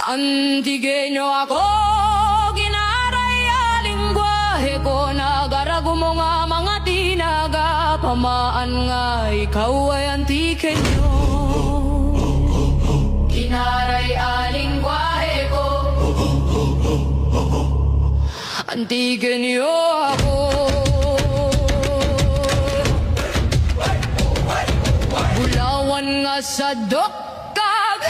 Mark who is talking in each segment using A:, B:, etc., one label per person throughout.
A: Antigenyo ako, ginaray lingwahe ko, nagarago mo nga mga tinaga, pamaan nga ikaw ay Antigenyo. Ginaray lingwahe ko, Antigenyo ako. Bulawan nga sa dokag,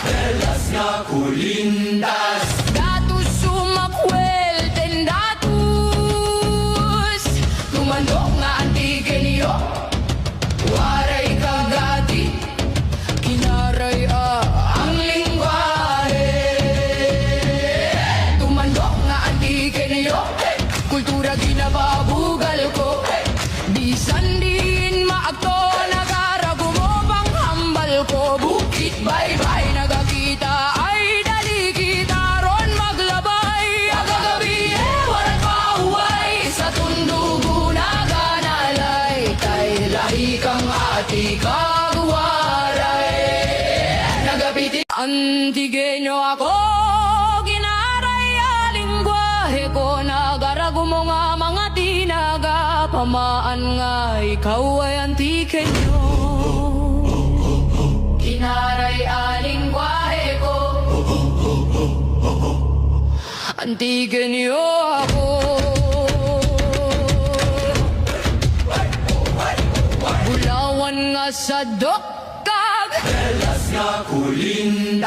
B: Telas nga kulindas,
A: datus sumakwel tendatus, tumandok nga Antigenyo, waray kagati, kinaray ang lingwahe. Tumandok nga Antigenyo, kultura ginababugal ko, bisan din maagto, nagarago mo bang hambal ko, bukit baybay nagakita, ay dali kita ron maglabay, agagabi warat pauway, sa tundugo naganalay, tay lahi kang ati kagwaray, nagapiti. Antigenyo ako, ginaray lingwahe ko, nagarago mo nga mga tinaga, pamaan nga ikaw ay Antigenyo. Ginaray lingwahe ko, Antigenyo ako. Bulawan nga sa dokag,
B: telas nga kulindas.